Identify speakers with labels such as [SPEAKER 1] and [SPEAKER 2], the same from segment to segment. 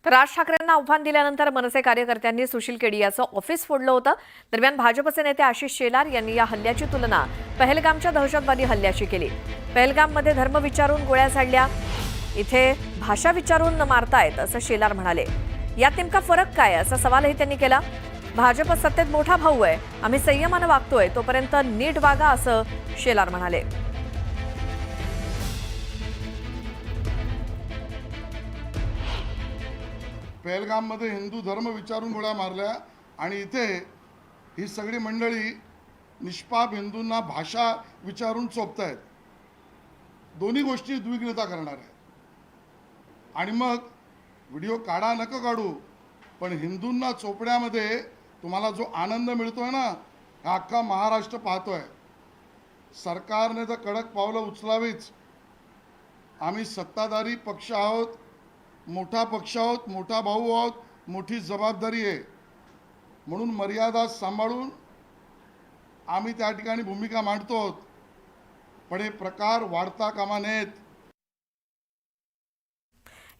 [SPEAKER 1] तर राज ठाकरेंना आव्हान दिल्यानंतर मनसे कार्यकर्त्यांनी सुशील केडियाचं ऑफिस फोडलं होतं। दरम्यान भाजपचे नेते आशिष शेलार यांनी या हल्ल्याची तुलना पहलगामच्या दहशतवादी हल्ल्याशी केली। पहलगाममध्ये धर्म विचारून गोळ्या झाडल्या, इथे भाषा विचारून मारतायत असं शेलार म्हणाले। यात नेमका फरक काय असा सवालही त्यांनी केला। भाजप सत्तेत मोठा भाऊ आहे, आम्ही संयमानं वागतोय, तोपर्यंत नीट वागा असं शेलार म्हणाले।
[SPEAKER 2] पहलगाममध्ये हिंदू धर्म विचारून गोळ्या मारल्या आणि इथे ही सगळी मंडळी निष्पाप हिंदूंना भाषा विचारून चोपतायत। दोन्ही गोष्टी द्विग्नता करणार आहे। आणि मग व्हिडिओ काढा नको काढू, पण हिंदूंना चोपण्यामध्ये तुम्हाला जो आनंद मिळतोय ना, हा अख्खा महाराष्ट्र पाहतोय। सरकारने तर कडक पावलं उचलावीच। आम्ही सत्ताधारी पक्ष आहोत, मोठा पक्ष आहोत, मोठा भाऊ आहोत, मोठी जबाबदारी आहे, म्हणून मर्यादा सांभाळून आम्ही त्या ठिकाणी भूमिका मांडतो। पण हे प्रकार वाढता कामा नयेत।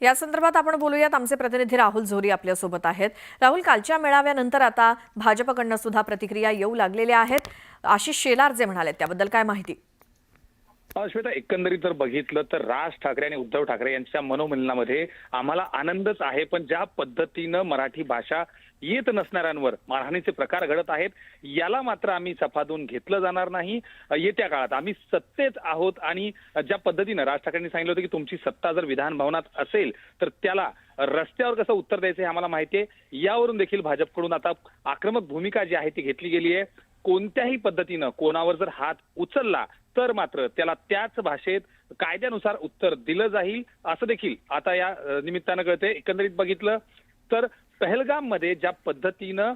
[SPEAKER 1] या संदर्भात आपण बोलूयात। आमचे प्रतिनिधी राहुल झोरी आपल्या सोबत आहेत। राहुल, कालच्या मेळाव्यानंतर आता भाजपकडून सुद्धा प्रतिक्रिया येऊ लागलेल्या आहेत। आशिष शेलार जे म्हणाले त्याबद्दल काय माहिती?
[SPEAKER 3] श्वेता, एकंदरीत जर बघितलं तर राज ठाकरे आणि उद्धव ठाकरे यांच्या मनोमिलनामध्ये आम्हाला आनंदच आहे, पण ज्या पद्धतीनं मराठी भाषा येत नसणाऱ्यांवर मारहाणीचे प्रकार घडत आहेत, याला मात्र आम्ही सफादून घेतलं जाणार नाही। येत्या काळात आम्ही सत्तेत आहोत आणि ज्या पद्धतीनं राज ठाकरेंनी सांगितलं होतं की तुमची सत्ता जर विधान भवनात असेल तर त्याला रस्त्यावर कसं उत्तर द्यायचं हे आम्हाला माहिती आहे। यावरून देखील भाजपकडून आता आक्रमक भूमिका जी आहे ती घेतली गेली आहे। कोणत्याही पद्धतीनं कोणावर जर हात उचलला तर मात्र त्याला त्याच भाषेत कायद्यानुसार उत्तर दिलं जाईल असं देखील आता या निमित्तानं कळते। एकंदरीत बघितलं तर पहलगाममध्ये ज्या पद्धतीनं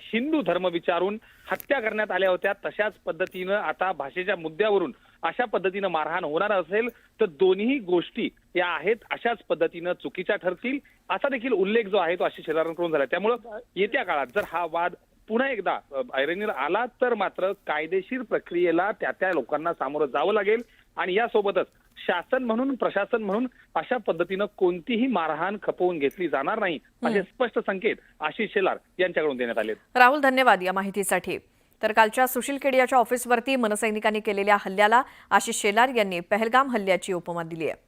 [SPEAKER 3] हिंदू धर्म विचारून हत्या करण्यात आल्या होत्या, तशाच पद्धतीनं आता भाषेच्या मुद्द्यावरून अशा पद्धतीनं मारहाण होणार असेल तर दोन्ही गोष्टी या आहेत अशाच पद्धतीनं चुकीच्या ठरतील असा देखील उल्लेख जो आहे तो आशिष शेलारांकडून झाला। त्यामुळं येत्या काळात जर हा वाद पुन्हा एकदा ऐरणीला आला तर मात्र कायदेशीर प्रक्रियेला त्या लोकांना सामोरं जावं लागेल आणि यासोबतच शासन म्हणून प्रशासन म्हणून अशा पद्धतीनं कोणतीही मारहाण खपवून घेतली जाणार नाही असे स्पष्ट संकेत आशिष शेलार यांच्याकडून देण्यात आले।
[SPEAKER 1] राहुल, धन्यवाद या माहितीसाठी। तर कालच्या सुशील केडियाच्या ऑफिसवरती मनसैनिकांनी केलेल्या हल्ल्याला आशिष शेलार यांनी पहलगाम हल्ल्याची उपमा दिली आहे।